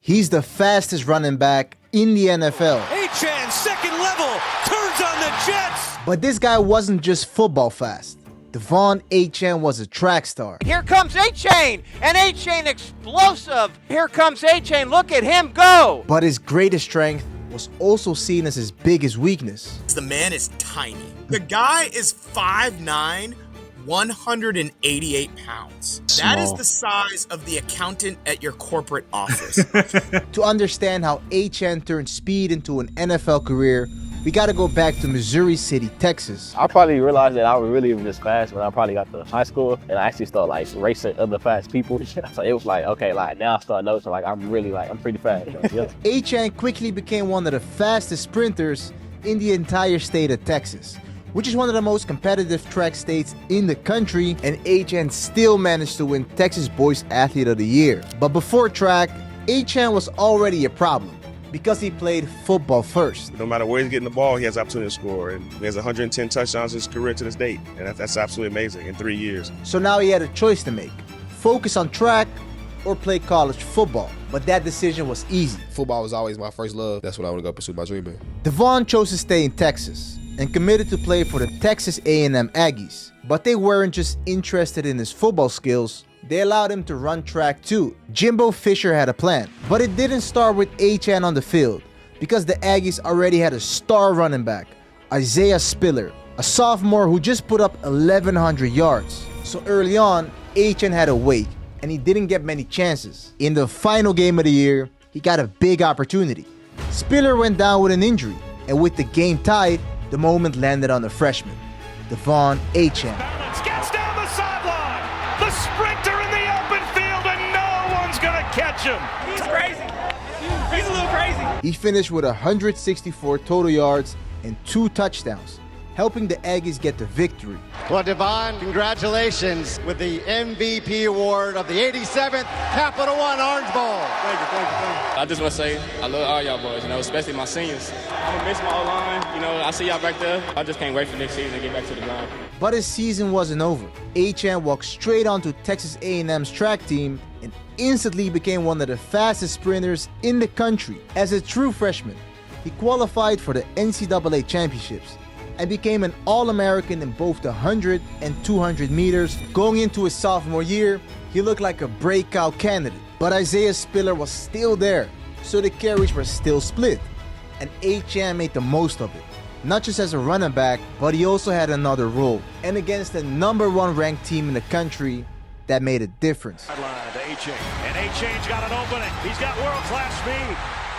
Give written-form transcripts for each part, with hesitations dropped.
He's the fastest running back in the NFL. Achane, second level, turns on the Jets. But this guy wasn't just football fast. De'Von Achane was a track star. Here comes Achane, and Achane explosive. Here comes Achane, look at him go. But his greatest strength was also seen as his biggest weakness. The man is tiny. The guy is 5'9", 188 pounds. That is the size of the accountant at your corporate office. To understand how Achane turned speed into an NFL career, we gotta go back to Missouri City, Texas. I probably realized that I was really this fast when I probably got to high school, and I actually started like racing other fast people. So it was like, okay, like now I start noticing like I'm pretty fast. Yeah. Achane quickly became one of the fastest sprinters in the entire state of Texas, which is one of the most competitive track states in the country, and Achane still managed to win Texas Boys Athlete of the Year. But before track, Achane was already a problem because he played football first. No matter where he's getting the ball, he has the opportunity to score, and he has 110 touchdowns in his career to this date, and that's absolutely amazing in 3 years. So now he had a choice to make: focus on track or play college football. But that decision was easy. Football was always my first love. That's what I want to go pursue my dream in. De'Von chose to stay in Texas and committed to play for the Texas A&M Aggies. But they weren't just interested in his football skills, they allowed him to run track too. Jimbo Fisher had a plan, but it didn't start with Achane on the field because the Aggies already had a star running back, Isaiah Spiller, a sophomore who just put up 1,100 yards. So early on, Achane had to wait, and he didn't get many chances. In the final game of the year, he got a big opportunity. Spiller went down with an injury, and with the game tied, the moment landed on the freshman, De'Von Achane. Balance gets down the sideline. The sprinter in the open field, and no one's going to catch him. He's crazy. He's a little crazy. He finished with 164 total yards and 2 touchdowns, helping the Aggies get the victory. Well, De'Von, congratulations with the MVP award of the 87th Capital One Orange Bowl. Thank you. I just want to say I love all y'all boys, especially my seniors. I'm going to miss my O-line. I see y'all back there. I just can't wait for next season to get back to the ground. But his season wasn't over. Achane walked straight onto Texas A&M's track team and instantly became one of the fastest sprinters in the country. As a true freshman, he qualified for the NCAA championships and became an All-American in both the 100 and 200 meters. Going into his sophomore year, he looked like a breakout candidate. But Isaiah Spiller was still there, so the carries were still split. And Achane made the most of it, not just as a running back, but he also had another role. And against the #1 ranked team in the country, that made a difference. Sideline to Achane, and Achane's got an opening. He's got world-class speed.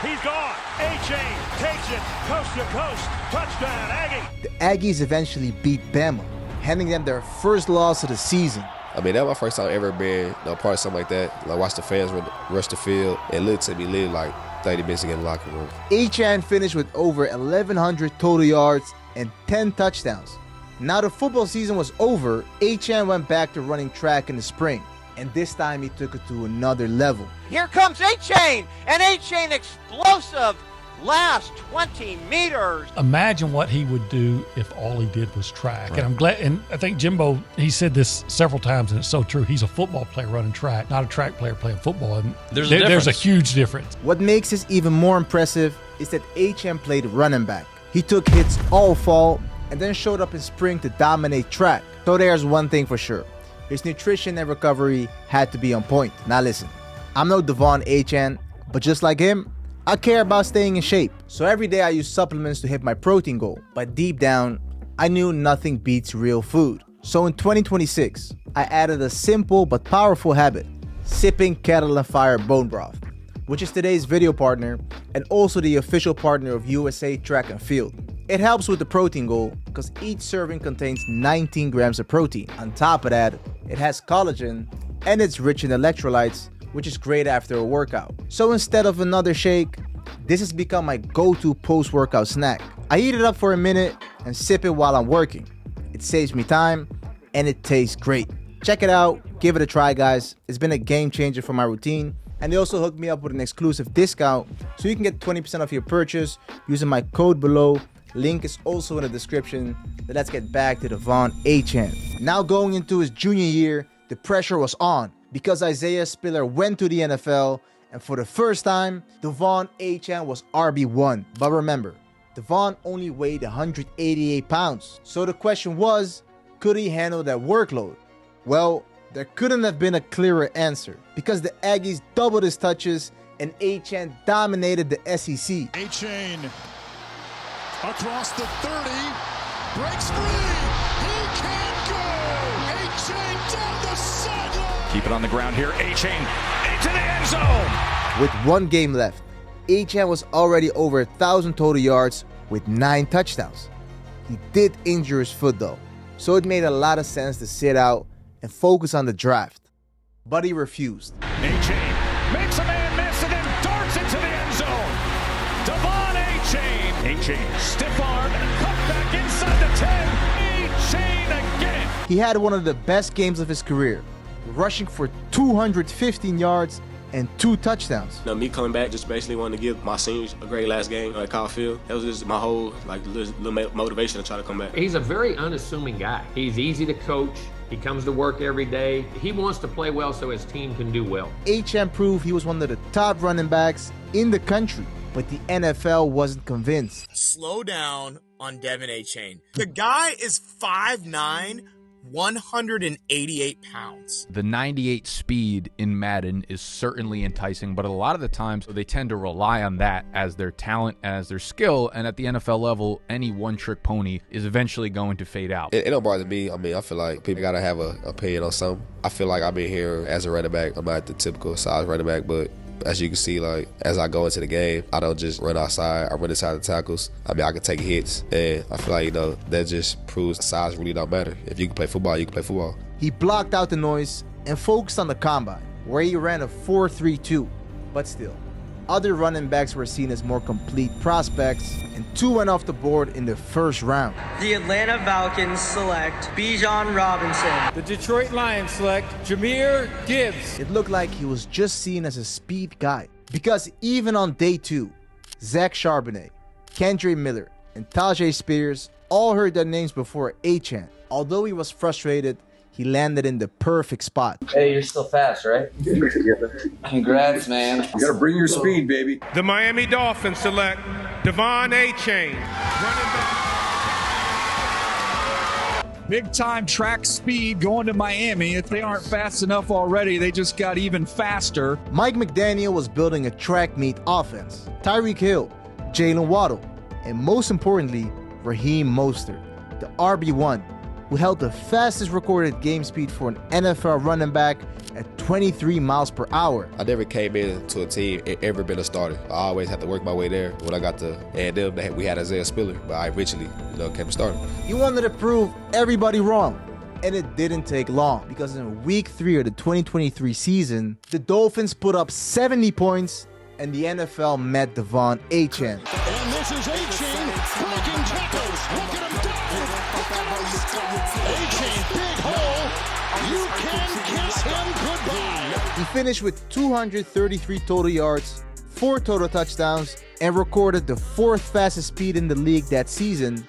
He's gone. Achane takes it coast to coast. Touchdown, Aggie. The Aggies eventually beat Bama, handing them their first loss of the season. I mean, that was my first time ever being part of something like that. Like, watch the fans rush the field. It looked to me literally like 30 minutes to get in the locker room. Achane finished with over 1,100 total yards and 10 touchdowns. Now the football season was over, Achane went back to running track in the spring. And this time he took it to another level. Here comes Achane, and Achane explosive. Last 20 meters. Imagine what he would do if all he did was track. Right. And I'm glad, and I think Jimbo, he said this several times, and it's so true. He's a football player running track, not a track player playing football. And there's a huge difference. What makes this even more impressive is that Achane played running back. He took hits all fall and then showed up in spring to dominate track. So there's one thing for sure. His nutrition and recovery had to be on point. Now listen, I'm no De'Von Achane, but just like him, I care about staying in shape. So every day I use supplements to hit my protein goal. But deep down, I knew nothing beats real food. So in 2026, I added a simple but powerful habit: sipping Kettle and Fire bone broth, which is today's video partner and also the official partner of USA Track and Field. It helps with the protein goal because each serving contains 19 grams of protein. On top of that, it has collagen and it's rich in electrolytes, which is great after a workout. So instead of another shake, this has become my go-to post-workout snack. I heat it up for a minute and sip it while I'm working. It saves me time and it tastes great. Check it out, give it a try, guys. It's been a game changer for my routine. And they also hooked me up with an exclusive discount so you can get 20% off your purchase using my code below. Link is also in the description. But let's get back to De'Von Achane. Now going into his junior year, the pressure was on because Isaiah Spiller went to the NFL And for the first time, De'Von Achane was RB1. But remember, De'Von only weighed 188 pounds. So the question was, could he handle that workload? Well, there couldn't have been a clearer answer because the Aggies doubled his touches and Achane dominated the SEC. Achane across the 30, breaks free, he can't go! Achane down the sideline! Keep it on the ground here, Achane into the end zone! With 1 game left, Achane was already over 1,000 total yards with 9 touchdowns. He did injure his foot though, so it made a lot of sense to sit out and focus on the draft. But he refused. Achane makes a man miss and then darts into the end zone. De'Von Achane. Achane stiff arm and cut back inside the 10. Achane again. He had one of the best games of his career, rushing for 215 yards and 2 touchdowns. Me coming back just basically wanted to give my seniors a great last game at Kyle Field. That was just my whole little motivation to try to come back. He's a very unassuming guy. He's easy to coach. He comes to work every day. He wants to play well so his team can do well. Achane proved he was one of the top running backs in the country, but the NFL wasn't convinced. Slow down on De'Von Achane. The guy is 5'9", 188 pounds. The 98 speed in Madden is certainly enticing, but a lot of the times they tend to rely on that as their talent, as their skill, and at the NFL level, any one-trick pony is eventually going to fade out. It don't bother me. I mean, I feel like people got to have an opinion on something. I feel like I've been here as a running back. I'm not the typical size running back, but as you can see, like, as I go into the game, I don't just run outside. I run inside the tackles. I mean, I can take hits, and I feel like, that just proves size really don't matter. If you can play football, you can play football. He blocked out the noise and focused on the combine, where he ran a 4.32. But still, other running backs were seen as more complete prospects, and 2 went off the board in the first round. The Atlanta Falcons select Bijan Robinson. The Detroit Lions select Jahmyr Gibbs. It looked like he was just seen as a speed guy, because even on day 2, Zach Charbonnet, Kendre Miller, and Tajay Spears all heard their names before Achane. Although he was frustrated, he landed in the perfect spot. Hey, you're still fast, right? Congrats, man. You gotta bring your speed, baby. The Miami Dolphins select De'Von Achane, running back. Big time track speed going to Miami. If they aren't fast enough already, they just got even faster. Mike McDaniel was building a track meet offense. Tyreek Hill, Jalen Waddle, and most importantly, Raheem Mostert, the RB1, who held the fastest recorded game speed for an NFL running back at 23 miles per hour. I never came into a team and ever been a starter. I always had to work my way there. When I got to A&M, we had Isaiah Spiller, but I eventually, came a starter. He wanted to prove everybody wrong, and it didn't take long, because in week 3 of the 2023 season, the Dolphins put up 70 points, and the NFL met De'Von Achane. And this is Achane breaking tackles. Look at him down. Achane, big hole. You can kiss him goodbye. He finished with 233 total yards, 4 total touchdowns, and recorded the 4th fastest speed in the league that season,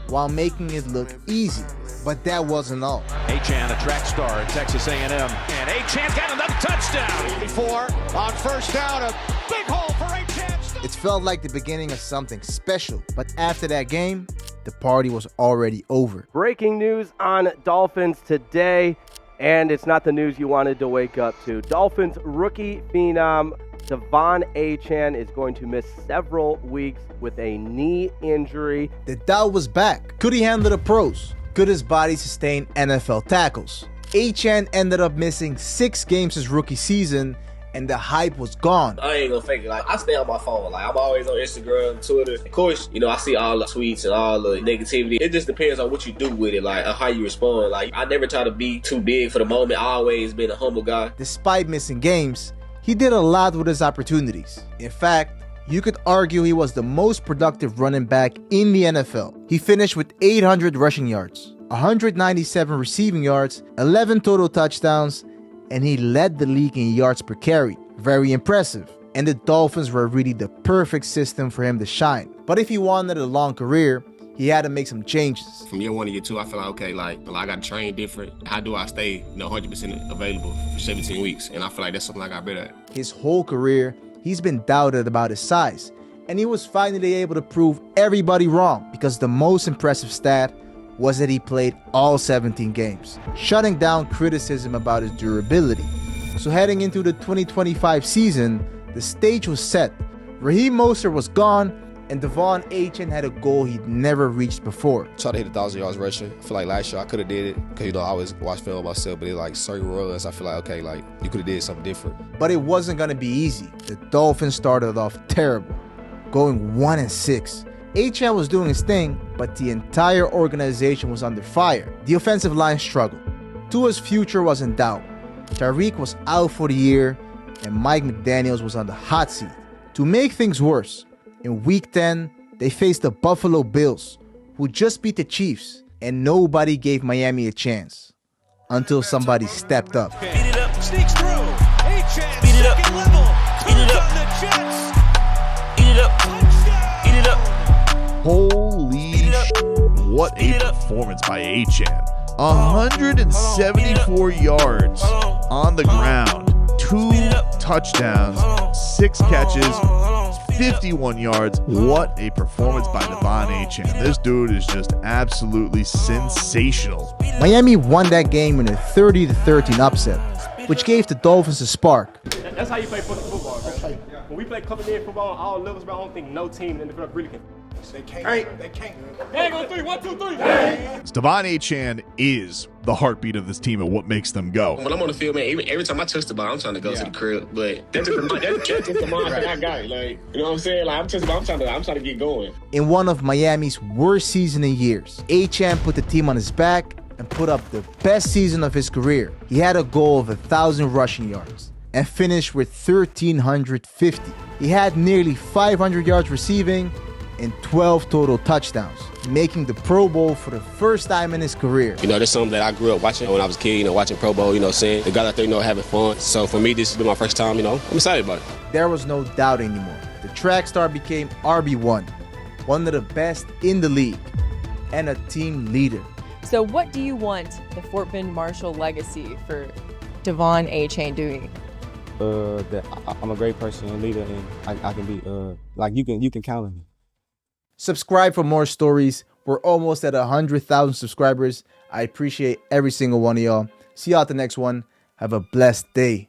while making it look easy. But that wasn't all. Achane, a track star at Texas A&M. And Achane's got another touchdown. 84 on first down. A big hole for Achane. It felt like the beginning of something special. But after that game, the party was already over. Breaking news on Dolphins today. And it's not the news you wanted to wake up to. Dolphins rookie phenom De'Von Achane is going to miss several weeks with a knee injury. The doubt was back. Could he handle the pros? Could his body sustain NFL tackles? Achane ended up missing 6 games his rookie season, and the hype was gone. I ain't gonna fake it. I stay on my phone. I'm always on Instagram, Twitter. Of course, I see all the tweets and all the negativity. It just depends on what you do with it, how you respond. I never try to be too big for the moment. I always been a humble guy. Despite missing games, he did a lot with his opportunities. In fact, you could argue he was the most productive running back in the NFL. He finished with 800 rushing yards, 197 receiving yards, 11 total touchdowns, and he led the league in yards per carry. Very impressive. And the Dolphins were really the perfect system for him to shine. But if he wanted a long career, he he had to make some changes. From year 1 to year 2, I feel like, okay, like I got to train different. How do I stay 100% available for 17 weeks? And I feel like that's something I got better at. His whole career, he's been doubted about his size, and he was finally able to prove everybody wrong, because the most impressive stat was that he played all 17 games, shutting down criticism about his durability. So heading into the 2025 season, the stage was set. Raheem Mostert was gone, and De'Von Achane had a goal he'd never reached before. Try to hit 1,000 yards rushing. I feel like last year I could have did it because, I always watch film myself, but it's like certain runs, I feel like, okay, like you could have did something different. But it wasn't going to be easy. The Dolphins started off terrible, going 1-6. Achane was doing his thing, but the entire organization was under fire. The offensive line struggled. Tua's future was in doubt. Tyreek was out for the year, and Mike McDaniels was on the hot seat. To make things worse, in Week 10, they faced the Buffalo Bills, who just beat the Chiefs, and nobody gave Miami a chance. Until somebody stepped up. Beat it up, sneaks through. Achane, beat it up. Second level. Beat it up. On the Jets. Eat it up. Eat it up. Holy what a performance by Achane. 174 yards on the ground, 2 touchdowns, 6 catches, 51 yards. What a performance by De'Von Achane. This dude is just absolutely sensational. Miami won that game in a 30-13 upset, which gave the Dolphins a spark. That's how you play football, bro. When we play company football, all levels, bro, I don't think no team in the NFL really can. They can't. They can't. Hang on 3, 1, 2, 3. De'Von Achane is the heartbeat of this team and what makes them go. When I'm on the field, man, every time I touch the ball, I'm trying to go to the crib. But that's just the mindset I got. Like, you know what I'm saying? Like, I'm trying to get going. In one of Miami's worst seasons in years, Achane put the team on his back and put up the best season of his career. He had a goal of 1,000 rushing yards and finished with 1,350. He had nearly 500 yards receiving and 12 total touchdowns, making the Pro Bowl for the first time in his career. That's something that I grew up watching when I was a kid, watching Pro Bowl, saying the guys out there, having fun. So for me, this has been my first time, I'm excited about it. There was no doubt anymore. The track star became RB1, one of the best in the league, and a team leader. So what do you want the Fort Bend Marshall legacy for De'Von Achane doing? That I'm a great person and leader, and I can be like you can count on me. Subscribe for more stories. We're almost at 100,000 subscribers. I appreciate every single one of y'all. See y'all at the next one. Have a blessed day.